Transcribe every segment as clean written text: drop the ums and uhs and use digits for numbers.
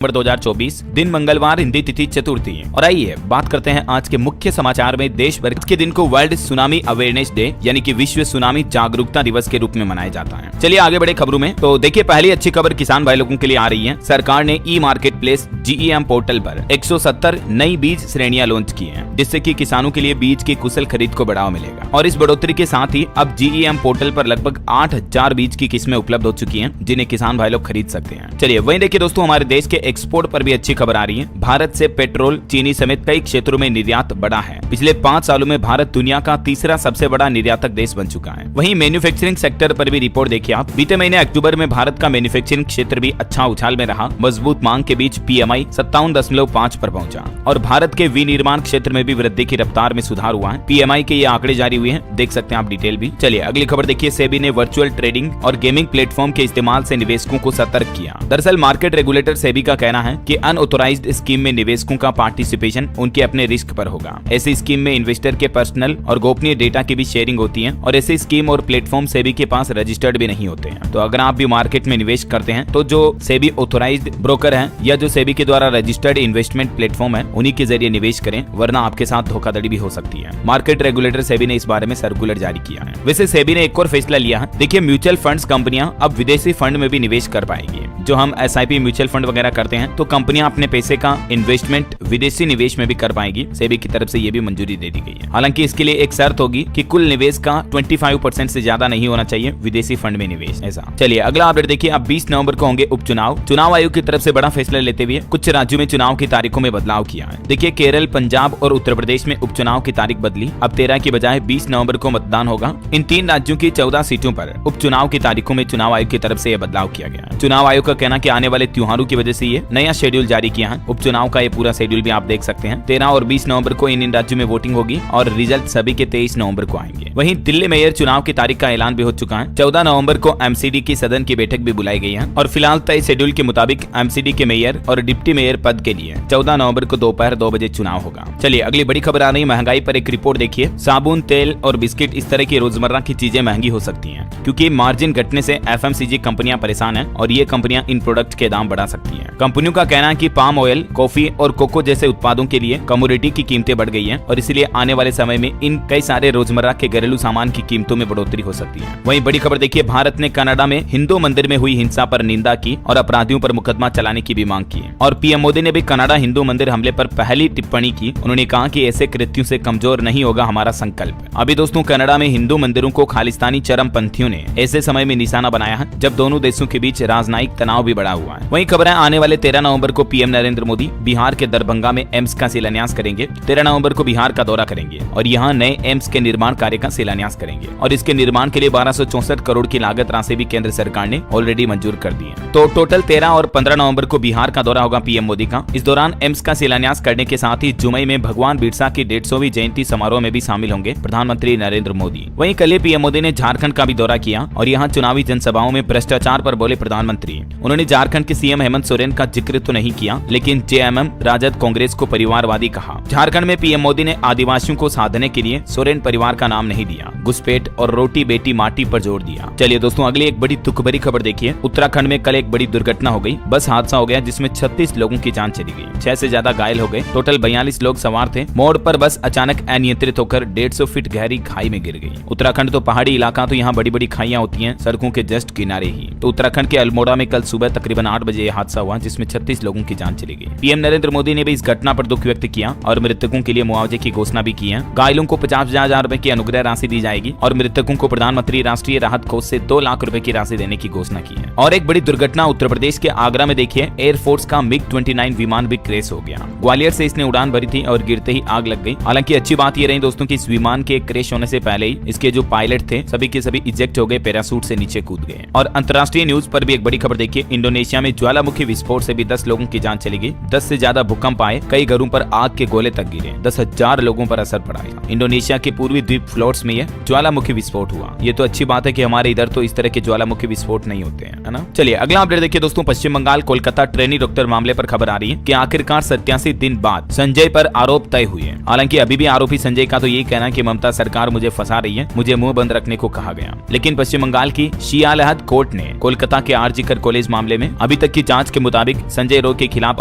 नवंबर 2024, दिन मंगलवार, हिंदी तिथि चतुर्थी। और आइए बात करते हैं आज के मुख्य समाचार में। देश भर के दिन को वर्ल्ड सुनामी अवेयरनेस डे यानी कि विश्व सुनामी जागरूकता दिवस के रूप में मनाया जाता है। चलिए आगे बढ़े खबरों में। तो देखिए, पहली अच्छी खबर किसान भाई लोगों के लिए आ रही है। सरकार ने ई मार्केट प्लेस GEM पोर्टल पर 170 नई बीज श्रेणियां लॉन्च की हैं, जिससे कि किसानों के लिए बीज की कुशल खरीद को बढ़ावा मिलेगा। और इस बढ़ोतरी के साथ ही अब GEM पोर्टल पर लगभग 8000 बीज की किस्में उपलब्ध हो चुकी हैं, जिन्हें किसान भाई लोग खरीद सकते हैं। चलिए वहीं देखिए दोस्तों, हमारे देश के एक्सपोर्ट पर भी अच्छी खबर आ रही है। भारत से पेट्रोल, चीनी समेत कई क्षेत्रों में निर्यात बढ़ा है। पिछले 5 सालों में भारत दुनिया का तीसरा सबसे बड़ा निर्यातक देश बन चुका है। वहीं मैन्युफैक्चरिंग सेक्टर पर भी रिपोर्ट देखिए आप। बीते महीने अक्टूबर में भारत का मैन्युफैक्चरिंग क्षेत्र भी अच्छा उछाल में रहा। मजबूत मांग के बीच PMI 57.5 पर पहुंचा और भारत के विनिर्माण क्षेत्र में भी वृद्धि की रफ्तार में सुधार हुआ है। PMI के ये आंकड़े जारी हुए हैं, देख सकते हैं आप डिटेल भी। चलिए अगली खबर देखिए। सेबी ने वर्चुअल ट्रेडिंग और गेमिंग प्लेटफॉर्म के इस्तेमाल से निवेशकों को सतर्क किया। दरअसल मार्केट रेगुलेटर सेबी का कहना है कि अनऑथोराइज्ड स्कीम में निवेशकों का पार्टिसिपेशन उनके अपने रिस्क पर होगा। ऐसी स्कीम में इन्वेस्टर के पर्सनल और गोपनीय डेटा की भी शेयरिंग होती है और ऐसी स्कीम और प्लेटफॉर्म सेबी के पास रजिस्टर्ड भी नहीं होते हैं। तो अगर आप भी मार्केट में निवेश करते हैं तो जो सेबी ऑथोराइज्ड ब्रोकर हैं या जो सेबी के द्वारा रजिस्टर्ड इन्वेस्टमेंट प्लेटफॉर्म है, उन्हीं के जरिए निवेश करें, वरना आपके साथ धोखाधड़ी भी हो सकती है। मार्केट रेगुलेटर सेबी ने इस बारे में सर्कुलर जारी किया है। वैसे सेबी ने एक और फैसला लिया है। देखिए, म्यूचुअल फंड्स कंपनियां अब विदेशी फंड में भी निवेश कर पाएंगी। जो हम SIP म्यूचुअल फंड वगैरह करते हैं, तो कंपनियां अपने पैसे का इन्वेस्टमेंट विदेशी निवेश में भी कर पाएंगी। सेबी की तरफ से ये भी मंजूरी दे दी गई है। हालांकि इसके लिए एक शर्त होगी कि कुल निवेश का 25% से ज्यादा नहीं होना चाहिए विदेशी फंड में निवेश, ऐसा। चलिए अगला अपडेट देखिए। अब 20 नवंबर को होंगे उपचुनाव। चुनाव आयोग की तरफ से बड़ा फैसला लेते हुए कुछ राज्यों में चुनाव की तारीखों में बदलाव किया है। देखिए, केरल, पंजाब और उत्तर प्रदेश में उपचुनाव की तारीख बदली। अब 13 की बजाय 20 नवंबर को मतदान होगा। इन 3 राज्यों की 14 सीटों पर उपचुनाव की तारीखों में चुनाव आयोग की तरफ से यह बदलाव किया गया। चुनाव आयोग का कहना कि आने वाले त्योहारों की वजह से ये नया शेड्यूल जारी किया है। उपचुनाव का ये पूरा शेड्यूल भी आप देख सकते हैं। 13 और 20 नवंबर को इन राज्यों में वोटिंग होगी और रिजल्ट सभी के 23 नवंबर को आएंगे। वहीं दिल्ली मेयर चुनाव की तारीख का ऐलान भी हो चुका है। 14 नवंबर को MCD की सदन की बैठक भी बुलाई गई है और फिलहाल तय शेड्यूल के मुताबिक MCD के मेयर और डिप्टी मेयर पद के लिए 14 नवंबर को दोपहर 2 बजे चुनाव होगा। चलिए अगली बड़ी खबर आ रही है महंगाई पर एक रिपोर्ट देखिए। साबुन, तेल और बिस्किट, इस तरह की रोजमर्रा की चीजें महंगी हो सकती हैं, क्योंकि मार्जिन घटने से FMCG कंपनियां परेशान हैं और ये कंपनियां इन प्रोडक्ट के दाम बढ़ा सकती हैं। कंपनियों का कहना है कि पाम ऑयल, कॉफी और कोको जैसे उत्पादों के लिए कमोडिटी की कीमतें बढ़ गई हैं और इसलिए आने वाले समय में इन कई सारे रोजमर्रा के घरेलू सामान की कीमतों में बढ़ोतरी हो सकती है। वहीं बड़ी खबर देखिए, भारत ने कनाडा में हिंदू मंदिर में हुई हिंसा पर निंदा की और अपराधियों पर मुकदमा चलाने की भी मांग की है। और PM मोदी ने भी कनाडा हिंदू मंदिर हमले पर पहली टिप्पणी की। उन्होंने कहा कि ऐसे कृत्यों से कमजोर नहीं होगा हमारा संकल्प। अभी दोस्तों, कनाडा में हिंदू मंदिरों को खालिस्तानी चरमपंथियों ने ऐसे समय में निशाना बनाया है जब दोनों देशों के बीच राजनयिक तनाव भी बढ़ा हुआ है। वहीं खबर है, आने वाले 13 नवंबर को PM नरेंद्र मोदी बिहार के दरभंगा में एम्स का शिलान्यास करेंगे। 13 नवंबर को बिहार का दौरा करेंगे और यहाँ नए एम्स के निर्माण कार्य का शिलान्यास करेंगे और इसके निर्माण के लिए 1264 करोड़ की लागत राशि भी केंद्र सरकार ने ऑलरेडी मंजूर कर दी है। तो टोटल 13 और 15 नवंबर को बिहार का दौरा होगा PM मोदी का। इस दौरान एम्स का शिलान्यास करने के साथ ही जुमई में भगवान बिरसा की 150वीं जयंती समारोह में भी शामिल होंगे प्रधानमंत्री नरेंद्र मोदी। वहीं कल PM मोदी ने झारखंड का भी दौरा किया और यहाँ चुनावी जनसभाओं में भ्रष्टाचार पर बोले प्रधानमंत्री। उन्होंने झारखंड के CM हेमंत सोरेन का जिक्र तो नहीं किया, लेकिन JMM राजद कांग्रेस को परिवारवादी कहा। झारखंड में PM मोदी ने आदिवासियों को साधने के लिए सोरेन परिवार का नाम नहीं दिया, घुसपैठ और रोटी बेटी माटी पर जोर दिया। चलिए दोस्तों, अगली एक बड़ी दुख भरी खबर देखिए। उत्तराखंड में कल एक बड़ी दुर्घटना हो गई। बस हादसा हो गया जिसमें 36 लोगों की जान चली गई, 6 से ज्यादा घायल हो गए। टोटल 42 लोग सवार थे। मोड़ पर बस अचानक अनियंत्रित होकर 150 फीट गहरी खाई में गिर गई। उत्तराखंड तो पहाड़ी इलाका, तो यहाँ बड़ी बड़ी खाइयां होती हैं सड़कों के जस्ट किनारे ही। तो उत्तराखंड के अल्मोड़ा में कल सुबह तकरीबन 8 बजे यह हादसा हुआ जिसमें 36 लोगों की जान चली गई। PM नरेंद्र मोदी ने भी इस घटना पर दुख व्यक्त किया और मृतकों के लिए मुआवजे की घोषणा भी की है। घायलों को 50,000 रुपए की अनुग्रह राशि दी जाएगी और मृतकों को प्रधानमंत्री राष्ट्रीय राहत कोष से 2 लाख रुपए की राशि देने की घोषणा की है। और एक बड़ी दुर्घटना उत्तर प्रदेश के आगरा में देखिए। एयरफोर्स का MiG-29 विमान भी क्रैश हो गया। ग्वालियर से इसने उड़ान भरी थी और गिरते ही आग लग गई। हालांकि अच्छी बात ये रही दोस्तों कि इस विमान के क्रैश होने से पहले ही इसके जो पायलट थे सभी के सभी इजेक्ट हो गए, पैराशूट से नीचे कूद गए। और अंतर्राष्ट्रीय न्यूज पर भी एक बड़ी खबर देखिए। इंडोनेशिया में ज्वालामुखी विस्फोट से भी 10 लोगों की जान चली गई। 10 से ज्यादा भूकंप आए, कई घरों पर आग के गोले तक गिरे, 10,000 लोगों पर असर पड़ा। इंडोनेशिया के पूर्वी द्वीप फ्लोट्स में यह ज्वालामुखी विस्फोट हुआ। ये तो अच्छी बात है कि हमारे इधर तो इस तरह के ज्वालामुखी विस्फोट नहीं होते हैं, है ना। चलिए अगला अपडेट देखिए दोस्तों। पश्चिम बंगाल कोलकाता ट्रेनी डॉक्टर मामले पर खबर आ रही है कि आखिरकार 87 दिन बाद संजय पर आरोप तय हुए। हालांकि अभी भी आरोपी संजय का तो यही कहना है कि ममता सरकार मुझे फंसा रही है, मुझे मुंह बंद रखने को कहा गया। लेकिन पश्चिम बंगाल की शियालहद कोर्ट ने कोलकाता के आरजी कर कॉलेज मामले में अभी तक की जांच के मुताबिक संजय राउत के खिलाफ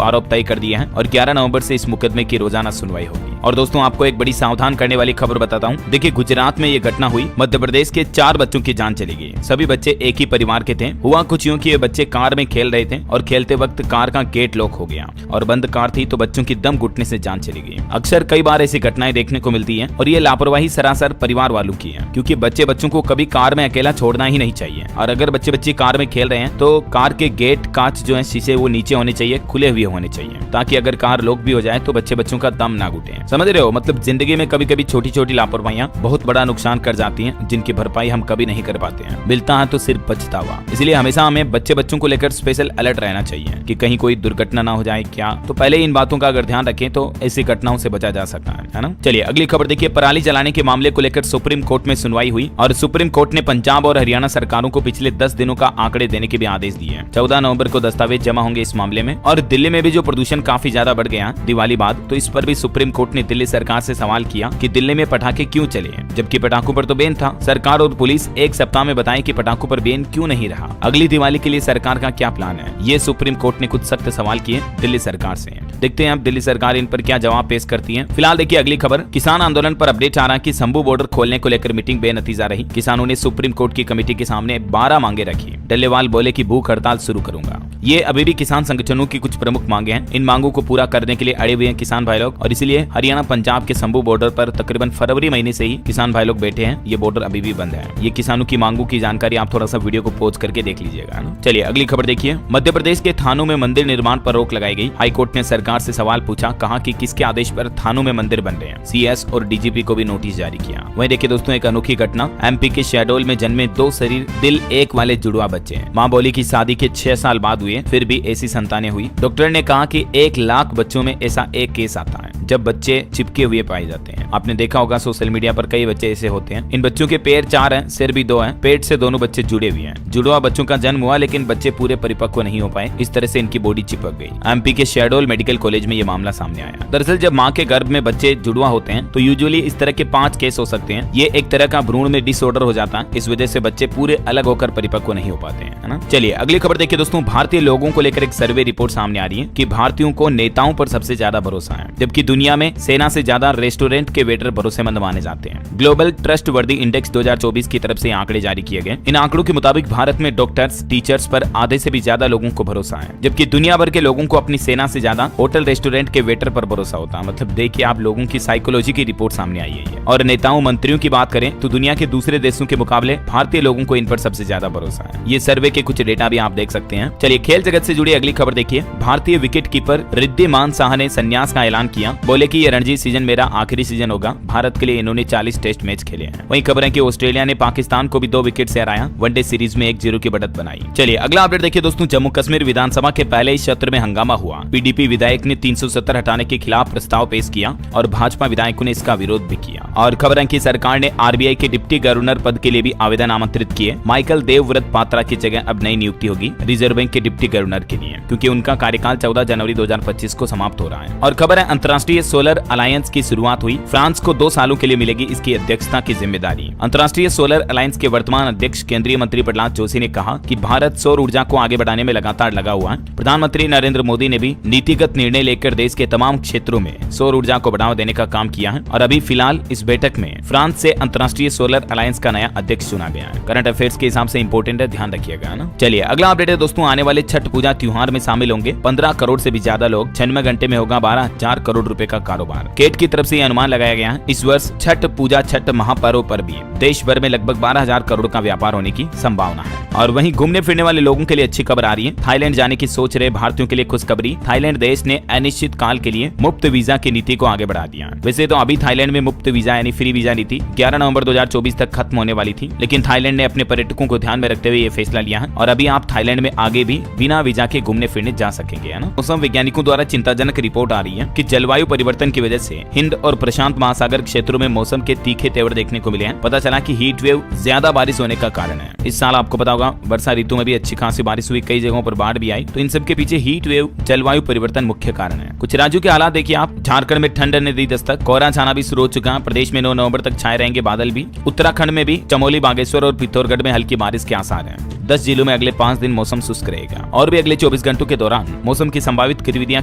आरोप तय कर दिए हैं और 11 नवंबर से इस मुकदमे की रोजाना सुनवाई होगी। और दोस्तों आपको एक बड़ी सावधान करने वाली खबर बताता हूँ। देखिए गुजरात में ये घटना हुई। मध्य प्रदेश के 4 बच्चों की जान चली गई। सभी बच्चे एक ही परिवार के थे। हुआ कुछ यूं कि ये बच्चे कार में खेल रहे थे और खेलते वक्त कार का गेट लॉक हो गया और बंद कार थी तो बच्चों की दम घुटने से जान चली गई। अक्सर कई बार ऐसी घटनाएं देखने को मिलती है और ये लापरवाही सरासर परिवार वालों की है, क्योंकि बच्चों को कभी कार में अकेला छोड़ना ही नहीं चाहिए। और अगर बच्चे कार में खेल रहे हैं तो कार के गेट कांच जो है शीशे वो नीचे होने चाहिए, खुले हुए होने चाहिए, ताकि अगर कार लॉक भी हो जाए तो बच्चों का दम ना घुटे। समझ रहे हो? मतलब जिंदगी में कभी कभी छोटी छोटी लापरवाहियां बहुत बड़ा नुकसान कर जाती हैं, जिनकी भरपाई हम कभी नहीं कर पाते हैं। मिलता है तो सिर्फ पछतावा। इसलिए हमेशा हमें बच्चों को लेकर स्पेशल अलर्ट रहना चाहिए कि कहीं कोई दुर्घटना ना हो जाए क्या। तो पहले इन बातों का अगर ध्यान रखें तो ऐसी घटनाओं से बचा जा सकता है ना। चलिए अगली खबर देखिए। पराली जलाने के मामले को लेकर सुप्रीम कोर्ट में सुनवाई हुई और सुप्रीम कोर्ट ने पंजाब और हरियाणा सरकारों को पिछले 10 दिनों का आंकड़े देने के भी आदेश दिए। 14 नवंबर को दस्तावेज जमा होंगे इस मामले में। और दिल्ली में भी जो प्रदूषण काफी ज्यादा बढ़ गया दिवाली बाद, तो इस पर भी सुप्रीम कोर्ट ने दिल्ली सरकार से सवाल किया कि दिल्ली में पटाखे क्यों चले, जबकि पटाखों पर तो बैन था। सरकार और पुलिस एक सप्ताह में बताएं कि पटाखों पर बैन क्यों नहीं रहा। अगली दिवाली के लिए सरकार का क्या प्लान है, ये सुप्रीम कोर्ट ने कुछ सख्त सवाल किए दिल्ली सरकार से। देखते हैं अब दिल्ली सरकार इन पर क्या जवाब पेश करती है। फिलहाल देखिए अगली खबर। किसान आंदोलन पर अपडेट आ रहा है कि शंभू बॉर्डर खोलने को लेकर मीटिंग बेनतीजा रही। किसानों ने सुप्रीम कोर्ट की कमेटी के सामने 12 मांगे रखी। डल्लेवाल बोले कि भूख हड़ताल शुरू करूंगा। ये अभी भी किसान संगठनों की कुछ प्रमुख मांगे हैं। इन मांगों को पूरा करने के लिए अड़े हुए हैं किसान भाई लोग और इसलिए हरियाणा पंजाब के शंभू बॉर्डर पर तकरीबन फरवरी महीने से ही किसान भाई लोग बैठे हैं। ये बॉर्डर अभी भी बंद है। ये किसानों की मांगों की जानकारी आप थोड़ा सा वीडियो को पॉज करके देख लीजिएगा ना। चलिए अगली खबर देखिए। मध्य प्रदेश के थानों में मंदिर निर्माण पर रोक लगाई गई। हाईकोर्ट ने सरकार से सवाल पूछा, कहा कि किसके आदेश पर थानों में मंदिर बन रहे हैं। सीएस और डीजीपी को भी नोटिस जारी किया। वहीं देखिए दोस्तों एक अनोखी घटना। एमपी के शहडोल में जन्मे 2 शरीर दिल एक वाले जुड़वा बच्चे। मां बोली की शादी के 6 साल बाद हुए, फिर भी ऐसी संतानें हुई। डॉक्टर ने कहा कि 1 लाख बच्चों में ऐसा एक केस आता है जब बच्चे चिपके हुए पाए जाते हैं। आपने देखा होगा सोशल मीडिया पर कई बच्चे ऐसे होते हैं। इन बच्चों के पैर 4 हैं, सिर भी 2 हैं, पेट से दोनों बच्चे जुड़े हुए हैं। जुड़वा बच्चों का जन्म हुआ लेकिन बच्चे पूरे परिपक्व नहीं हो पाए, इस तरह से इनकी बॉडी चिपक गई। एमपी के शहडोल मेडिकल कॉलेज में ये मामला सामने आया। दरअसल जब मां के गर्भ में बच्चे जुड़वा होते हैं तो यूजुअली इस तरह के 5 केस हो सकते हैं। ये एक तरह का भ्रूण में डिसऑर्डर हो जाता है, इस वजह से बच्चे पूरे अलग होकर परिपक्व नहीं हो पाते हैं, है ना। चलिए अगली खबर देखिए दोस्तों। भारतीय लोगों को लेकर एक सर्वे रिपोर्ट सामने आ रही है कि भारतीयों को नेताओं पर सबसे ज्यादा भरोसा है, जबकि दुनिया में सेना से ज्यादा रेस्टोरेंट के वेटर भरोसेमंद माने जाते हैं। ग्लोबल ट्रस्ट वर्दी इंडेक्स 2024 की तरफ से आंकड़े जारी किए गए। इन आंकड़ों के मुताबिक भारत में डॉक्टर्स, टीचर्स पर आधे से भी ज्यादा लोगों को भरोसा है, जबकि दुनिया भर के लोगों को अपनी सेना से ज्यादा होटल रेस्टोरेंट के वेटर पर भरोसा होता है। मतलब देखिए आप लोगों की साइकोलॉजी की रिपोर्ट सामने आई है। और नेताओं मंत्रियों की बात करें तो दुनिया के दूसरे देशों के मुकाबले भारतीय लोगों को इन पर सबसे ज्यादा भरोसा है। ये सर्वे के कुछ डेटा भी आप देख सकते हैं। चलिए खेल जगत से जुड़ी अगली खबर देखिए। भारतीय विकेट कीपर रिद्धिमान साहा ने संन्यास का ऐलान किया। बोले कि ये रणजी सीजन मेरा आखिरी सीजन होगा। भारत के लिए इन्होंने 40 टेस्ट मैच खेले हैं। वहीं खबर है कि ऑस्ट्रेलिया ने पाकिस्तान को भी 2 विकेट से हराया। वनडे सीरीज में 1-0 की बढ़त बनाई। चलिए अगला अपडेट देखिए दोस्तों। जम्मू कश्मीर विधानसभा के पहले ही सत्र में हंगामा हुआ। पीडीपी विधायक ने 370 हटाने के खिलाफ प्रस्ताव पेश किया और भाजपा विधायकों ने इसका विरोध भी किया। और खबर है कि सरकार ने आरबीआई के डिप्टी गवर्नर पद के लिए भी आवेदन आमंत्रित किए। माइकल देवव्रत पात्रा की जगह अब नई नियुक्ति होगी रिजर्व बैंक के डिप्टी गवर्नर के लिए, क्योंकि उनका कार्यकाल 14 जनवरी 2025 को समाप्त हो रहा है। और खबर है अंतर्राष्ट्रीय सोलर अलायंस की शुरुआत हुई। फ्रांस को 2 सालों के लिए मिलेगी इसकी अध्यक्षता की जिम्मेदारी। अंतर्राष्ट्रीय सोलर अलायंस के वर्तमान अध्यक्ष केंद्रीय मंत्री प्रहलाद जोशी ने कहा कि भारत सौर ऊर्जा को आगे बढ़ाने में लगातार लगा हुआ है। प्रधानमंत्री नरेंद्र मोदी ने भी नीतिगत निर्णय लेकर देश के तमाम क्षेत्रों में सौर ऊर्जा को बढ़ावा देने का काम किया है। और अभी फिलहाल इस बैठक में फ्रांस से अंतर्राष्ट्रीय सोलर अलायंस का नया अध्यक्ष चुना गया है। करंट अफेयर्स के हिसाब से इंपोर्टेंट है, ध्यान रखिएगा ना। चलिए अगला अपडेट है दोस्तों। आने वाले छठ पूजा त्योहार में शामिल होंगे 15 करोड़ से भी ज्यादा लोग। 96 घंटे में होगा 12,000 करोड़ रुपए का कारोबार। केट की तरफ से यह अनुमान लगाया गया है। इस वर्ष छठ पूजा छठ महापर्व पर भी देश भर में लगभग 12,000 करोड़ का व्यापार होने की संभावना है। और वहीं घूमने फिरने वाले लोगों के लिए अच्छी खबर आ रही है। थाईलैंड जाने की सोच रहे भारतीयों के लिए खुशखबरी। थाईलैंड देश ने अनिश्चित काल के लिए मुफ्त वीजा की नीति को आगे बढ़ा दिया। वैसे तो अभी थाईलैंड में मुफ्त वीजा यानी फ्री वीजा नीति 11 नवंबर 2024 तक खत्म होने वाली थी, लेकिन थाईलैंड ने अपने पर्यटकों को ध्यान में रखते हुए ये फैसला लिया है और अभी आप थाईलैंड में आगे भी बिना वीजा के घूमने फिरने जा सकेंगे, है ना। मौसम वैज्ञानिकों द्वारा चिंताजनक रिपोर्ट आ रही है कि जलवायु परिवर्तन की वजह से हिंद और प्रशांत महासागर क्षेत्रों में मौसम के तीखे तेवर देखने को मिले हैं। पता चला कि हीट वेव ज्यादा बारिश होने का कारण है। इस साल आपको पता होगा वर्षा ऋतु में भी अच्छी खासी बारिश हुई, कई जगहों पर बाढ़ भी आई। तो इन सब के पीछे हीट वेव, जलवायु परिवर्तन मुख्य कारण है। कुछ राज्यों के हालात देखिए आप। झारखंड में ठंड ने दी दस्तक, कोहरा छाना भी शुरू हो चुका है। प्रदेश में 9 नवंबर तक छाए रहेंगे बादल भी। उत्तराखंड में भी चमोली, बागेश्वर और पिथौरागढ़ में हल्की बारिश के आसार हैं। 10 जिलों में अगले 5 दिन मौसम शुष्क रहेगा और भी अगले 24 घंटों के दौरान मौसम की संभावित गतिविधियां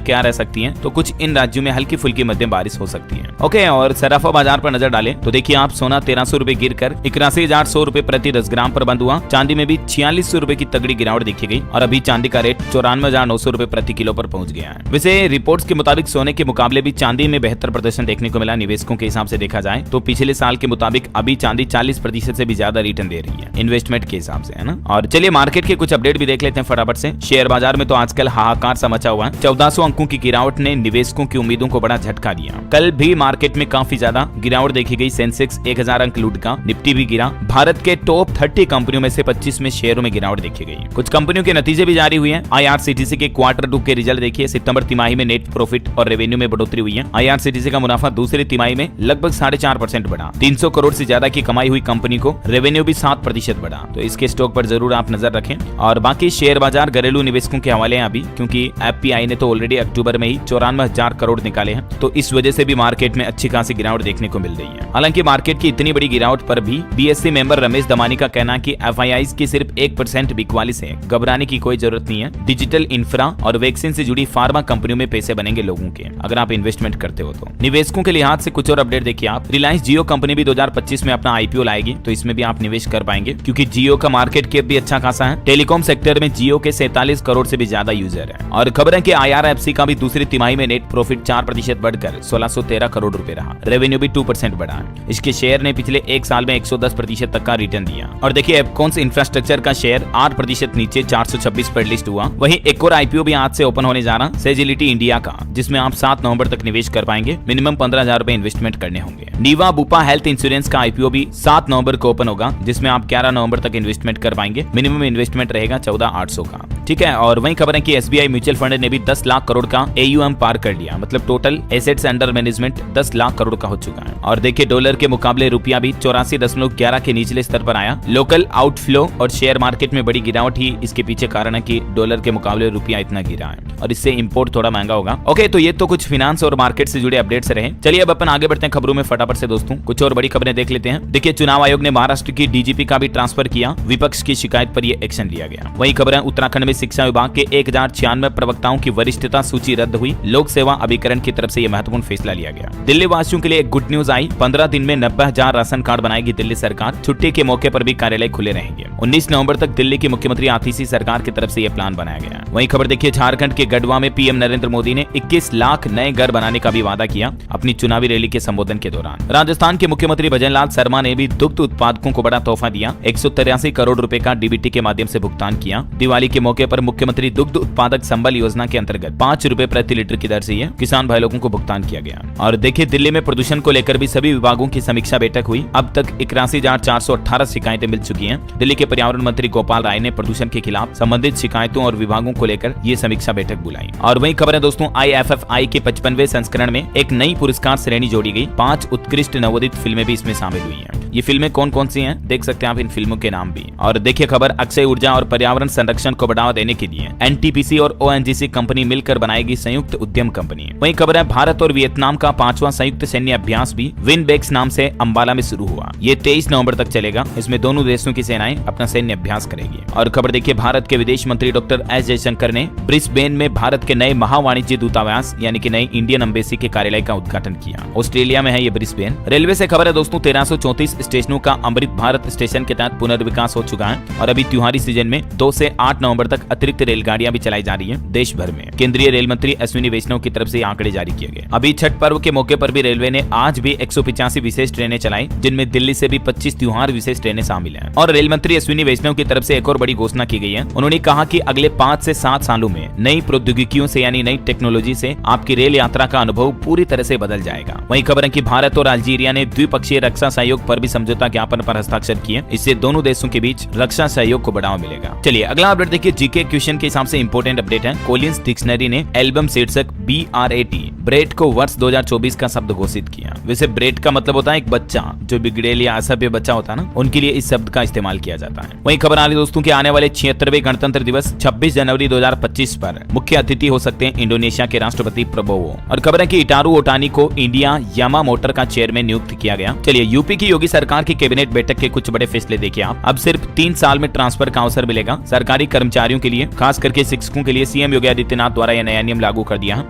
क्या रह सकती हैं, तो कुछ इन राज्यों में हल्की फुल्की मध्यम बारिश हो सकती है। ओके, और सराफा बाजार पर नजर डालें तो देखिए आप, सोना 1300 रुपए गिर कर 81,100 रुपए प्रति 10 ग्राम पर बंद हुआ। चांदी में भी 4600 रुपए की तगड़ी गिरावट देखी गई और अभी चांदी का रेट 94,900 रुपए प्रति किलो पर पहुंच गया है। वैसे रिपोर्ट्स के मुताबिक सोने के मुकाबले भी चांदी में बेहतर प्रदर्शन देखने को मिला। निवेशकों के हिसाब से देखा जाए तो पिछले साल के मुताबिक अभी चांदी 40% से भी ज्यादा रिटर्न दे रही है इन्वेस्टमेंट के हिसाब से, है ना। और चलिए मार्केट के कुछ अपडेट भी देख लेते हैं फटाफट से। शेयर बाजार में तो आजकल हाहाकार सा मचा हुआ है। 1400 अंकों की गिरावट ने निवेशकों की उम्मीदों को बड़ा झटका दिया। कल भी मार्केट में काफी ज्यादा गिरावट देखी गई। सेंसेक्स 1000 अंक लूट का, निफ्टी भी गिरा। भारत के टॉप 30 कंपनियों में से 25 में शेयरों में गिरावट देखी गई। कुछ कंपनियों के नतीजे भी जारी हुए हैं। IRCTC के Q2 के रिजल्ट देखिए। सितंबर तिमाही में नेट प्रॉफिट और रेवेन्यू में बढ़ोतरी हुई है। IRCTC का मुनाफा दूसरी तिमाही में लगभग 4.5% बढ़ा। 300 करोड़ से ज्यादा की कमाई हुई कंपनी को रेवेन्यू भी 7% बढ़ा। तो इसके स्टॉक पर जरूर आप नजर रखें। और बाकी शेयर बाजार घरेलू निवेशकों के हवाले हैं अभी, क्योंकि FPI ने तो ऑलरेडी अक्टूबर में ही 94,000 करोड़ निकाले हैं। तो इस वजह से भी मार्केट में अच्छी खासी गिरावट देखने को मिल रही है। हालांकि मार्केट की इतनी बड़ी गिरावट पर भी BSE मेंबर रमेश दमानी का कहना है कि FIIs की सिर्फ 1% बिकवाली से घबराने की कोई जरूरत नहीं है। डिजिटल इंफ्रा और वैक्सीन से जुड़ी फार्मा कंपनियों में पैसे बनेंगे लोगों के, अगर आप इन्वेस्टमेंट करते हो तो। निवेशकों के लिहाज से कुछ और अपडेट देखिए आप। रिलायंस जियो कंपनी भी 2025 में अपना IPO लाएगी, तो इसमें भी आप निवेश कर पाएंगे, क्योंकि जियो का मार्केट कैप भी अच्छा खासा है। टेलीकॉम सेक्टर में जियो के 47 करोड़ से भी ज्यादा यूजर है। और खबर है कि IRFC का भी दूसरी तिमाही में नेट प्रॉफिट 4% बढ़कर 1613 करोड़ रुपए रहा। रेवेन्यू भी 2% बढ़ा है। इसके शेयर ने पिछले एक साल में 110% तक का रिटर्न दिया। और देखिए एपकॉन्स इंफ्रास्ट्रक्चर का शेयर 8% नीचे 426 पर लिस्ट हुआ। वहीं एक और IPO भी आज से ओपन होने जा रहा, सेजिलिटी इंडिया का, जिसमें आप 7 नवंबर तक निवेश कर पाएंगे। मिनिमम 15,000 रुपए इन्वेस्टमेंट करने होंगे। नीवा बुपा हेल्थ इंश्योरेंस का IPO भी 7 नवंबर को ओपन होगा, जिसमें आप 11 नवंबर तक इन्वेस्टमेंट कर पाएंगे। मिनिमम इन्वेस्टमेंट रहेगा 14,800 का, ठीक है। और वहीं खबर है कि SBI म्यूचुअल फंड ने भी 10 लाख करोड़ का AUM पार कर लिया, मतलब total assets under management 10 lakh crore का हो चुका है। और देखिए डॉलर के मुकाबले रुपया भी 84.11 के निचले स्तर पर आया। लोकल आउटफ्लो और शेयर मार्केट में बड़ी गिरावट ही इसके पीछे कारण है कि डॉलर के मुकाबले रुपया इतना गिरा है और इससे इंपोर्ट थोड़ा महंगा होगा। ओके, तो ये तो कुछ फिनांस और मार्केट से जुड़े अपडेट्स रहे। चलिए अब अपन आगे बढ़ते हैं खबरों में फटाफट से दोस्तों। कुछ और बड़ी खबरें देख लेते हैं। देखिए चुनाव आयोग ने महाराष्ट्र की DGP का भी ट्रांसफर किया। विपक्ष की शिकायत पर यह एक्शन लिया गया। वही खबर है उत्तराखंड में शिक्षा विभाग के 1096 प्रवक्ताओं की वरिष्ठता सूची रद्द हुई। लोक सेवा अभिकरण की तरफ से यह महत्वपूर्ण फैसला लिया गया। दिल्ली वासियों के लिए एक गुड न्यूज आई। 15 दिन में 90,000 राशन कार्ड बनाएगी दिल्ली सरकार। छुट्टी के मौके पर भी कार्यालय खुले रहेंगे। 19 नवंबर तक दिल्ली की मुख्यमंत्री आतिशी सरकार की तरफ से यह प्लान बनाया गया। वही खबर देखिए झारखंड के गढ़वा में PM नरेंद्र मोदी ने 21 लाख नए घर बनाने का भी वादा किया अपनी चुनावी रैली के संबोधन के दौरान। राजस्थान के मुख्यमंत्री भजनलाल शर्मा ने भी दुग्ध उत्पादकों को बड़ा तोहफा दिया। 183 करोड़ रुपए का DBT के माध्यम से भुगतान किया। दिवाली के मौके पर मुख्यमंत्री दुग्ध उत्पादक संबल योजना के अंतर्गत 5 रुपए प्रति लीटर की दर से ये किसान भाई लोगों को भुगतान किया गया। और देखिए दिल्ली में प्रदूषण को लेकर भी सभी विभागों की समीक्षा बैठक हुई। अब तक 81,418 शिकायतें मिल चुकी हैं। दिल्ली के पर्यावरण मंत्री गोपाल राय ने प्रदूषण के खिलाफ संबंधित शिकायतों और विभागों को लेकर ये समीक्षा बैठक बुलाई। और वही खबर है दोस्तों IFFI के 55वें संस्करण में एक नई पुरस्कार श्रेणी जोड़ी गई। 5 उत्कृष्ट नवोदित फिल्में भी इसमें शामिल हुई हैं। ये फिल्में कौन कौन सी हैं देख सकते हैं आप इन फिल्मों के नाम भी। और देखिए खबर अक्षय ऊर्जा और पर्यावरण संरक्षण को बढ़ावा देने के लिए NTPC और ONGC कंपनी मिलकर बनाएगी संयुक्त उद्यम कंपनी। वही खबर है भारत और वियतनाम का 5वां संयुक्त सैन्य अभ्यास भी विनबेक्स नाम से अंबाला में शुरू हुआ। ये 23 नवंबर तक चलेगा। इसमें दोनों देशों की सेनाएं अपना सैन्य अभ्यास करेगी। और खबर देखिए भारत के विदेश मंत्री डॉक्टर S जयशंकर ने ब्रिस्बेन में भारत के नए महावाणिज्य दूतावास यानी कि नई इंडियन एम्बेसी के कार्यालय का उद्घाटन किया। ऑस्ट्रेलिया में है ये ब्रिस्बेन। रेलवे से खबर है दोस्तों 1334 स्टेशनों का अमृत भारत स्टेशन के तहत पुनर्विकास हो चुका है। और अभी त्योहारी सीजन में 2 से 8 नवंबर तक अतिरिक्त रेलगाड़ियां भी चलाई जा रही है देश भर में। केंद्रीय रेल मंत्री अश्विनी वैष्णव की तरफ से आंकड़े जारी किए गए। अभी छठ पर्व के मौके पर भी रेलवे ने आज भी 185 विशेष ट्रेनें चलाई, जिनमें दिल्ली से भी 25 त्योहार विशेष ट्रेनें शामिल हैं। और रेल मंत्री अश्विनी वैष्णव की तरफ से एक और बड़ी घोषणा की गई है। उन्होंने कहा कि अगले 5 से 7 सालों में नई प्रौद्योगिकियों से यानी नई टेक्नोलॉजी से आपकी रेल यात्रा का अनुभव पूरी तरह से बदल जाएगा। वहीं खबर है कि भारत भारत और अल्जीरिया ने द्विपक्षीय रक्षा सहयोग पर भी समझौता ज्ञापन पर हस्ताक्षर किए। इससे दोनों देशों के बीच रक्षा सहयोग को बढ़ावा मिलेगा। चलिए अगला अपडेट देखिए, जीके क्वेश्चन के हिसाब से इंपोर्टेंट अपडेट है। कोलिंस डिक्शनरी ने एल्बम शीर्षक BRAT ब्रेट को वर्ष 2024 का शब्द घोषित किया। वैसे ब्रेट का मतलब होता है एक बच्चा, जो बिगड़ेल या असभ्य बच्चा होता है ना, उनके लिए इस शब्द का इस्तेमाल किया जाता है। वहीं खबर आ रही दोस्तों के आने वाले 76वें गणतंत्र दिवस 26 जनवरी 2025 पर मुख्य अतिथि हो सकते हैं इंडोनेशिया के राष्ट्रपति प्रबोवो। और खबर है कि इटारू ओटानी को इंडिया यामा मोटर का चेयरमैन नियुक्त किया गया। चलिए यूपी की योगी सरकार की कैबिनेट बैठक के कुछ बड़े फैसले देखिए आप। अब सिर्फ 3 साल में ट्रांसफर का अवसर मिलेगा सरकारी कर्मचारियों के लिए, खास करके शिक्षकों के लिए सीएम योगी आदित्यनाथ द्वारा यह नया नियम लागू कर दिया है।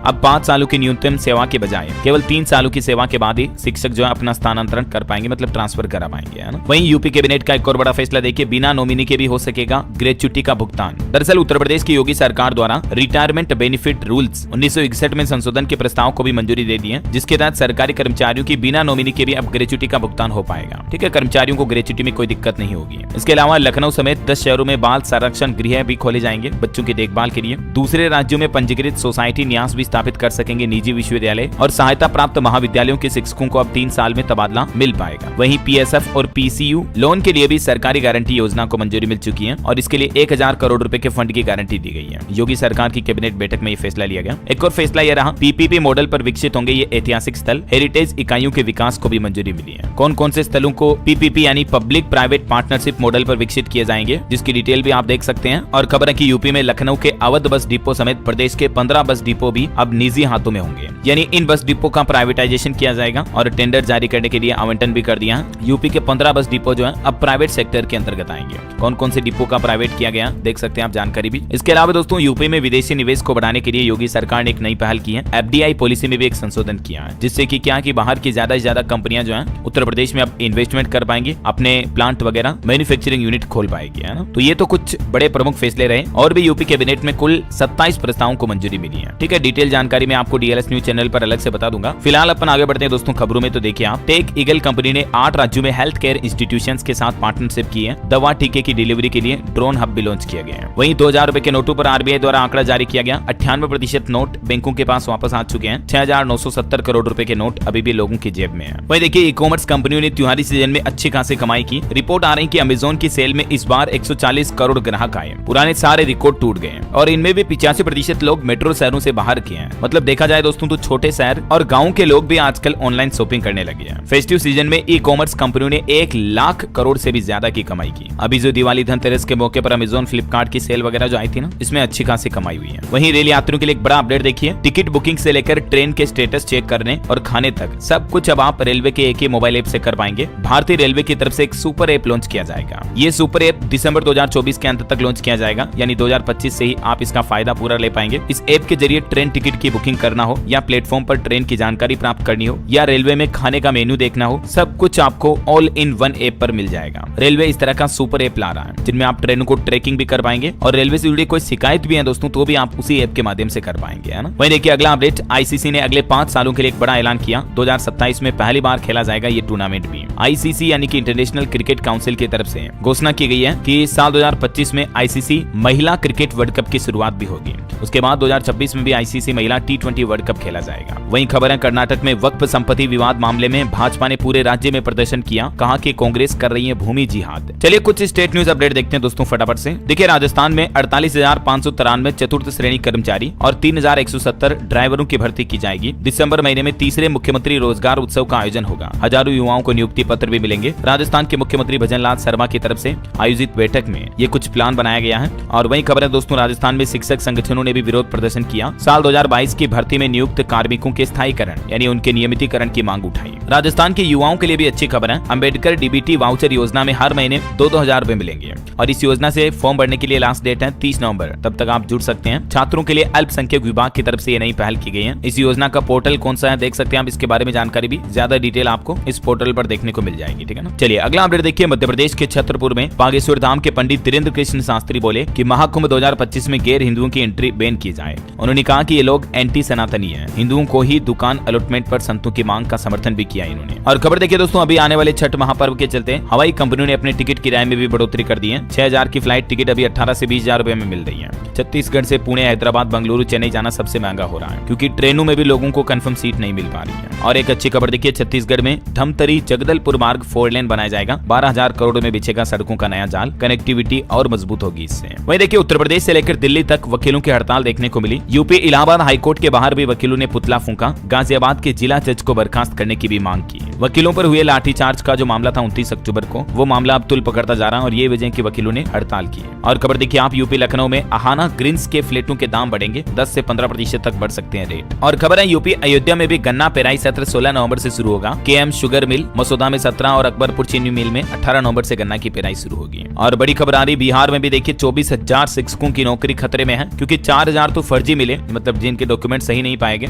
अब 5 सालों की न्यूनतम सेवा के बजाय केवल 3 सालों की सेवा के बाद ही शिक्षक जो है अपना स्थानांतरण कर पाएंगे, मतलब ट्रांसफर करा पाएंगे, है ना। वहीं यूपी कैबिनेट का एक और बड़ा फैसला देखिए, बिना नॉमिनी के भी हो सकेगा ग्रेच्युटी का भुगतान। दरअसल उत्तर प्रदेश की योगी सरकार द्वारा रिटायरमेंट बेनिफिट रूल्स 1961 में संशोधन के प्रस्ताव को भी मंजूरी दे दी है, जिसके तहत सरकारी कर्मचारियों की बिना नॉमिनी के भी अब ग्रेच्युटी का भुगतान हो पाएगा। ठीक है, कर्मचारियों को ग्रेच्युटी में कोई दिक्कत नहीं होगी। इसके अलावा लखनऊ समेत 10 शहरों में बाल संरक्षण गृह भी खोले जाएंगे बच्चों की देखभाल के लिए। दूसरे राज्यों में पंजीकृत सोसाइटी न्यास भी स्थापित कर सकेंगे निजी विश्वविद्यालय, और सहायता प्राप्त महाविद्यालयों के शिक्षकों को अब 3 साल में तबादला मिल पाएगा। वहीं PSF और PCU लोन के लिए भी सरकारी गारंटी योजना को मंजूरी मिल चुकी है, और इसके लिए 1000 करोड़ रुपए के फंड की गारंटी दी गई है। योगी सरकार की कैबिनेट बैठक में ये फैसला लिया गया। एक और फैसला यह रहा, PPP मॉडल पर विकसित होंगे ये ऐतिहासिक स्थल। हेरिटेज इकाइयों के विकास को भी मंजूरी मिली है। कौन कौन से स्थलों को PPP यानी पब्लिक प्राइवेट पार्टनरशिप मॉडल पर विकसित किए जाएंगे, जिसकी डिटेल भी आप देख सकते हैं। और खबर है कि यूपी में लखनऊ के अवध बस डिपो समेत प्रदेश के 15 बस डिपो भी अब निजी हाथों में होंगे, यानी इन बस डिपो का प्राइवेटाइजेशन किया जाएगा और टेंडर जारी करने के लिए आवंटन भी कर दिया है। यूपी के 15 बस डिपो जो है अब प्राइवेट सेक्टर के अंतर्गत आएंगे। कौन कौन से डिपो का प्राइवेट किया गया देख सकते हैं आप जानकारी भी। इसके अलावा दोस्तों यूपी में विदेशी निवेश को बढ़ाने के लिए योगी सरकार ने एक नई पहल की है। FDI पॉलिसी में भी एक संशोधन किया है, जिससे कि क्या कि बाहर की ज्यादा से ज्यादा कंपनियां जो है उत्तर प्रदेश में अब इन्वेस्टमेंट कर पाएंगी, अपने प्लांट वगैरह मैन्युफैक्चरिंग यूनिट खोल पाएगी, है ना। तो ये तो कुछ बड़े प्रमुख फैसले रहे, और भी यूपी कैबिनेट में कुल 27 प्रस्तावों को मंजूरी मिली है। ठीक है, डिटेल जानकारी मैं आपको DLS न्यूज चैनल पर अलग से बता दूंगा। फिलहाल अपन आगे बढ़ते हैं दोस्तों खबरों में। तो देखिए आप, टेक ईगल कंपनी ने 8 राज्यों में हेल्थ केयर इंस्टीट्यूशंस के साथ पार्टनरशिप की है। दवा टीके की डिलीवरी के लिए ड्रोन हब भी लॉन्च किया गया है। वहीं 2000 रुपए के नोटों पर RBI द्वारा आंकड़ा जारी किया गया। 98% नोट बैंकों के पास वापस आ चुके हैं। 6970 करोड़ रुपए के नोट अभी भी लोगों की जेब में है। वहीं देखिए ई कॉमर्स कंपनियों ने त्योहारी सीजन में अच्छी खासी कमाई की। रिपोर्ट आ रही है कि अमेजोन की सेल में इस बार 140 करोड़ ग्राहक आए। पुराने सारे रिकॉर्ड टूट गए और इनमें भी 85% लोग मेट्रो शहरों से बाहर के हैं। मतलब देखा जाए दोस्तों तो छोटे शहर और गाँव के लोग भी आजकल ऑनलाइन शॉपिंग करने लगे हैं। फेस्टिव सीजन में ई कॉमर्स कंपनियों ने 1 लाख करोड़ से भी ज्यादा की कमाई की। अभी जो दिवाली धनतेरस के मौके पर अमेजोन फ्लिपकार्ट की सेल वगैरह जो आई थी ना, इसमें अच्छी खासी कमाई हुई है। वहीं रेल यात्रियों के लिए एक बड़ा अपडेट देखिए, टिकट बुकिंग से लेकर ट्रेन के स्टेटस चेक करने और खाने तक सब कुछ अब आप रेलवे के एक ही मोबाइल ऐप से कर पाएंगे। भारतीय रेलवे की तरफ से एक सुपर ऐप लॉन्च किया जाएगा। ये सुपर ऐप दिसंबर 2024 के अंत तक लॉन्च किया जाएगा, यानी 2025 से ही आप इसका फायदा पूरा ले पाएंगे। इस ऐप के जरिए ट्रेन टिकट की बुकिंग करना हो, या प्लेटफॉर्म पर ट्रेन की जानकारी प्राप्त करनी हो, या रेलवे में खाने का मेन्यू देखना हो, सब कुछ आपको ऑल इन वन ऐप पर मिल जाएगा। रेलवे इस तरह का सुपर ऐप ला रहा है, जिनमें आप ट्रेनों को ट्रैकिंग भी कर पाएंगे, और रेलवे से जुड़ी कोई शिकायत भी है दोस्तों तो भी आप उसी ऐप के माध्यम से कर पाएंगे, है ना। वहीं देखिए अगला अपडेट, ICC ने अगले 5 सालों के लिए एक बड़ा ऐलान किया। 2027 में पहली बार खेला जाएगा ये टूर्नामेंट भी। ICC यानी कि इंटरनेशनल क्रिकेट काउंसिल की तरफ से घोषणा की गई है कि साल 2025 में ICC महिला क्रिकेट वर्ल्ड कप की शुरुआत भी होगी। उसके बाद 2026 में भी ICC महिला T20 वर्ल्ड कप खेला जाएगा। वहीं खबर है कर्नाटक में वक्फ संपत्ति विवाद मामले में भाजपा ने पूरे राज्य में प्रदर्शन किया, कहा कि कांग्रेस कर रही है भूमि जिहाद। चलिए कुछ स्टेट न्यूज अपडेट देखते हैं दोस्तों फटाफट से। देखिए राजस्थान में 48,593 चतुर्थ श्रेणी कर्मचारी और 3,170 ड्राइवरों की भर्ती की जाएगी। दिसंबर महीने में तीसरे मुख्यमंत्री रोजगार उत्सव का आयोजन होगा। हजारों युवाओं को नियुक्ति पत्र भी मिलेंगे। राजस्थान के मुख्यमंत्री भजनलाल शर्मा की तरफ से आयोजित बैठक में ये कुछ प्लान बनाया गया है। और वही खबर है दोस्तों, राजस्थान में शिक्षक संगठनों ने भी विरोध प्रदर्शन किया। साल 2022 की भर्ती में नियुक्त कार्मिकों के स्थायीकरण यानी उनके नियमितीकरण की मांग उठाई। राजस्थान के युवाओं के लिए भी अच्छी खबर है। अम्बेडकर DBT वाउचर योजना में हर महीने 2-2 हजार रुपए मिलेंगे, और इस योजना से फॉर्म भरने के लिए लास्ट डेट है 30 नवंबर, तब तक आप जुड़ सकते हैं। छात्रों के लिए अल्पसंख्यक विभाग की तरफ से ये नई पहल की गई है। इस योजना का पोर्टल कौन सा है देख सकते हैं आप, इसके बारे में जानकारी भी ज्यादा डिटेल आपको इस पोर्टल पर देखने को मिल जाएगी, ठीक है ना। चलिए अगला अपडेट देखिए, मध्य प्रदेश के छतरपुर में बागेश्वर धाम के पंडित धीरेन्द्र कृष्ण शास्त्री बोले कि महाकुंभ 2025 में गैर हिंदुओं की एंट्री बैन की जाए। उन्होंने कहा कि ये लोग एंटी सनातनी है, हिंदुओं को ही दुकान अलॉटमेंट पर संतों की मांग का समर्थन भी किया इन्होंने। और खबर देखिए दोस्तों, अभी आने वाले छठ महापर्व के चलते हवाई कंपनियों ने अपने टिकट किराए में भी बढ़ोतरी कर दी है। 6000 की फ्लाइट टिकट अभी 18 से 20,000 रुपए में मिल रही है। छत्तीसगढ़ से पुणे, हैदराबाद, बंगलुरु, चेन्नई जाना सबसे महंगा हो रहा है, क्योंकि ट्रेनों में भी लोगों को कंफर्म सीट नहीं मिल पा रही है। और एक अच्छी खबर देखिए, छत्तीसगढ़ में धमतरी जगदलपुर मार्ग 4 लेन बनाया जाएगा। 12,000 करोड़ में बिछेगा सड़कों का नया जाल, कनेक्टिविटी और मजबूत होगी इससे। वहीं देखिए, उत्तर प्रदेश से लेकर दिल्ली तक वकीलों की हड़ताल देखने को मिली। यूपी इलाहाबाद हाईकोर्ट के बाहर भी वकीलों ने पुतला फूंका। गाजियाबाद के जिला जज को बर्खास्त करने की भी मांग की। वकीलों पर हुए लाठीचार्ज का जो मामला था 29 अक्टूबर को, वो मामला अब तुल पकड़ता जा रहा है और ये वजह की वकीलों ने हड़ताल की। और खबर देखिए आप, यूपी लखनऊ में अहाना ग्रीन्स के फ्लैटों के दाम बढ़ेंगे, 10 से 15% तक बढ़ सकते हैं रेट। और खबर है यूपी अयोध्या में भी गन्ना पेराई सत्र 16 नवंबर से शुरू होगा। केएम शुगर मिल मसौदा में 17 और अकबरपुर चीनी मिल में 18 नवंबर से गन्ना की पेराई शुरू होगी। और बड़ी खबर आ रही, बिहार में भी देखिए 24,000 शिक्षकों की नौकरी खतरे में है, क्योंकि 4,000 तो फर्जी मिले, मतलब जिनके डॉक्यूमेंट सही नहीं पाए गए,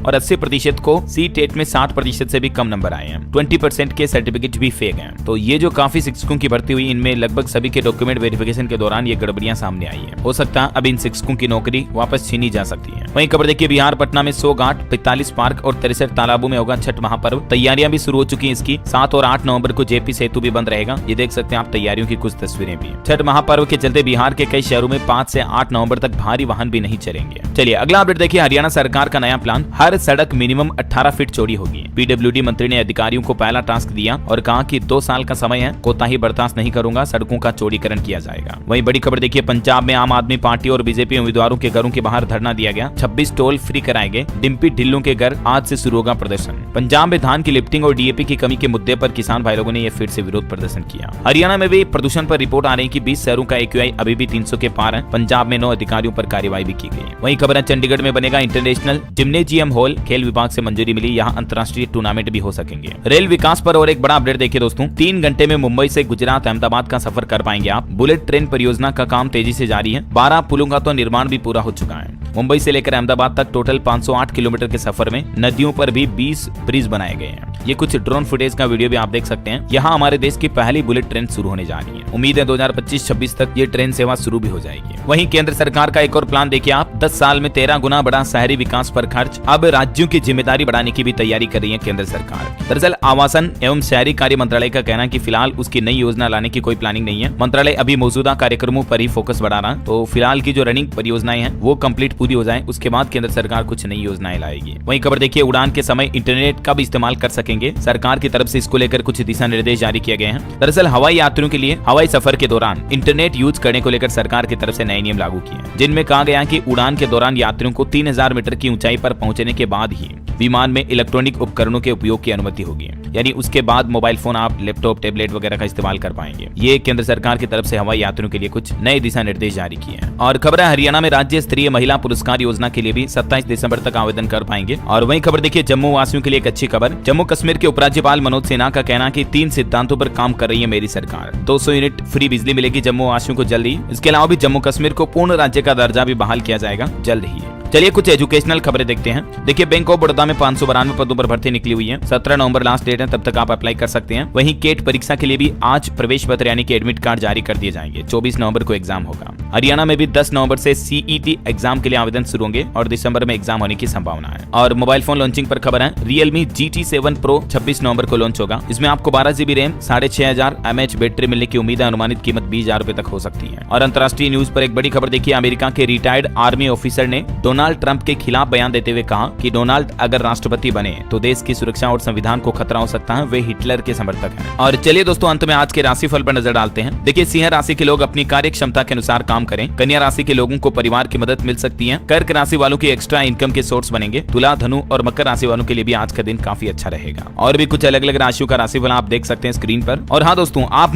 और 80% को सीटेट में 60% से भी कम नंबर आए हैं। 20% के सर्टिफिकेट भी फेक हैं। तो ये जो काफी शिक्षकों की भर्ती हुई, इनमें लगभग सभी के डॉक्यूमेंट वेरिफिकेशन के दौरान ये गड़बड़ियां सामने आई है। हो सकता है अब इन शिक्षकों की नौकरी वापस छीनी जा सकती है। वहीं खबर देखिए, बिहार पटना में 100 घाट, 45 पार्क और 63 तालाबों में होगा छठ महापर्व। तैयारियां भी शुरू हो चुकी हैं इसकी। 7 और 8 नवंबर को जेपी सेतु भी बंद रहेगा। ये देख सकते हैं आप तैयारियों की कुछ तस्वीरें भी। छठ महापर्व के चलते बिहार के कई शहरों में 5 से 8 नवंबर तक भारी वाहन भी नहीं चलेंगे। चलिए अगला अपडेट देखिए, हरियाणा सरकार का नया प्लान, हर सड़क मिनिमम 18 फीट चौड़ी होगी। पीडब्ल्यूडी मंत्री ने अधिकारियों को पहला टास्क दिया और कहा कि 2 साल का समय है, कोताही बर्दाश्त नहीं करूंगा, सड़कों का चौड़ीकरण किया जाएगा। वहीं बड़ी खबर देखिए, पंजाब में आम आदमी पार्टी और बीजेपी उम्मीदवारों के घरों के बाहर धरना दिया गया। 26 टोल फ्री कराए गए। डिम्पी ढिल्लों के घर आज से शुरू होगा प्रदर्शन। पंजाब में धान की लिफ्टिंग और डीएपी की कमी के मुद्दे पर किसान भाई लोगों ने यह फिर से विरोध प्रदर्शन किया। हरियाणा में भी प्रदूषण पर रिपोर्ट आ रही है कि 20 शहरों का AQI अभी भी 300 के पार है। पंजाब में 9 अधिकारियों पर कार्रवाई भी की गई। वहीं खबर है, चंडीगढ़ में बनेगा इंटरनेशनल जिम्नेजियम हॉल, खेल विभाग से मंजूरी मिली, यहाँ अंतर्राष्ट्रीय टूर्नामेंट भी हो सकेंगे। रेल विकास पर और एक बड़ा अपडेट देखिए दोस्तों, 3 घंटे में मुंबई से गुजरात अहमदाबाद का सफर कर पाएंगे आप। बुलेट ट्रेन परियोजना का काम तेजी से जारी है। 12 पुलों का तो निर्माण भी पूरा हो चुका है। मुंबई से लेकर अहमदाबाद तक टोटल 508 किलोमीटर के सफर में नदियों पर भी 20 ब्रिज बनाए गए हैं। ये कुछ ड्रोन फुटेज का वीडियो भी आप देख सकते हैं। यहाँ हमारे देश की पहली बुलेट ट्रेन शुरू होने जा रही है। उम्मीद है 2025-26 तक ये ट्रेन सेवा शुरू भी हो जाएगी। वहीं केंद्र सरकार का एक और प्लान देखिए आप, 10 साल में 13 गुना बढ़ा शहरी विकास पर खर्च। अब राज्यों की जिम्मेदारी बढ़ाने की भी तैयारी कर रही है केंद्र सरकार। दरअसल आवासन एवं शहरी कार्य मंत्रालय का कहना है कि फिलहाल उसकी नई योजना लाने की कोई प्लानिंग नहीं है। मंत्रालय अभी मौजूदा कार्यक्रमों पर ही फोकस बढ़ा रहा है। तो फिलहाल की जो रनिंग परियोजनाएं हैं वो कंप्लीट पूरी हो जाए, उसके बाद केंद्र सरकार कुछ नई योजनाएं लाएगी। वहीं खबर देखिए, उड़ान के समय इंटरनेट का भी इस्तेमाल कर सकेंगे। सरकार की तरफ से इसको लेकर कुछ दिशा निर्देश जारी किए गए हैं। दरअसल हवाई यात्रियों के लिए हवाई सफर के दौरान इंटरनेट यूज करने को लेकर सरकार की तरफ से नए नियम लागू किए हैं, जिनमें कहा गया कि उड़ान के दौरान यात्रियों को 3000 मीटर की ऊंचाई पर पहुंचने के बाद ही विमान में इलेक्ट्रॉनिक उपकरणों के उपयोग की अनुमति होगी। यानी उसके बाद मोबाइल फोन, आप लैपटॉप, टैबलेट वगैरह का इस्तेमाल कर पाएंगे। ये केंद्र सरकार की तरफ से हवाई यात्रियों के लिए कुछ नए दिशा निर्देश जारी किए हैं। और खबर है, हरियाणा में राज्य स्तरीय महिला पुरस्कार योजना के लिए भी 27 दिसंबर तक आवेदन कर पाएंगे। और वहीं खबर देखिए, जम्मू वासियों के लिए एक अच्छी खबर, जम्मू कश्मीर के उपराज्यपाल मनोज सिन्हा का कहना कि 3 सिद्धांतों पर काम कर रही है मेरी सरकार। 200 यूनिट फ्री बिजली मिलेगी जम्मू वासियों को जल्द ही। इसके अलावा भी जम्मू कश्मीर को पूर्ण राज्य का दर्जा भी बहाल किया जाएगा जल्द ही। चलिए कुछ एजुकेशनल खबरें देखते हैं। देखिए, बैंक ऑफ बड़ौदा में 592 पदों पर भर्ती निकली हुई है। 17 नवंबर लास्ट डेट है, तब तक आप अप्लाई कर सकते हैं। वहीं केट परीक्षा के लिए भी आज प्रवेश पत्र यानी कि एडमिट कार्ड जारी कर दिए जाएंगे। 24 नवंबर को एग्जाम होगा। हरियाणा में भी 10 नवंबर से CET एग्जाम के लिए आवेदन शुरू होंगे और दिसंबर में एग्जाम होने की संभावना है। और मोबाइल फोन लॉन्चिंग पर खबर है, Realme GT7 Pro 26 नवंबर को लॉन्च होगा। इसमें आपको 12 GB रैम, 6500 mAh बैटरी मिलने की उम्मीद है। अनुमानित कीमत 20,000 रुपए तक हो सकती है। और अंतर्राष्ट्रीय न्यूज पर एक बड़ी खबर देखिए, अमेरिका के रिटायर्ड आर्मी ऑफिसर ने डोनाल्ड ट्रंप के खिलाफ बयान देते हुए कहा कि डोनाल्ड अगर राष्ट्रपति बने तो देश की सुरक्षा और संविधान को खतरा हो सकता है। वे हिटलर के समर्थक हैं। और चलिए दोस्तों, अंत में आज के राशिफल पर नजर डालते हैं। देखिए, सिंह राशि के लोग अपनी कार्य क्षमता के अनुसार काम करें। कन्या राशि के लोगों को परिवार की मदद मिल सकती है। कर्क राशि वालों की एक्स्ट्रा इनकम के सोर्स बनेंगे। तुला, धनु और मकर राशि वालों के लिए भी आज का दिन काफी अच्छा रहेगा। और भी कुछ अलग अलग राशियों का राशिफल आप देख सकते हैं स्क्रीन पर। और हाँ दोस्तों, आप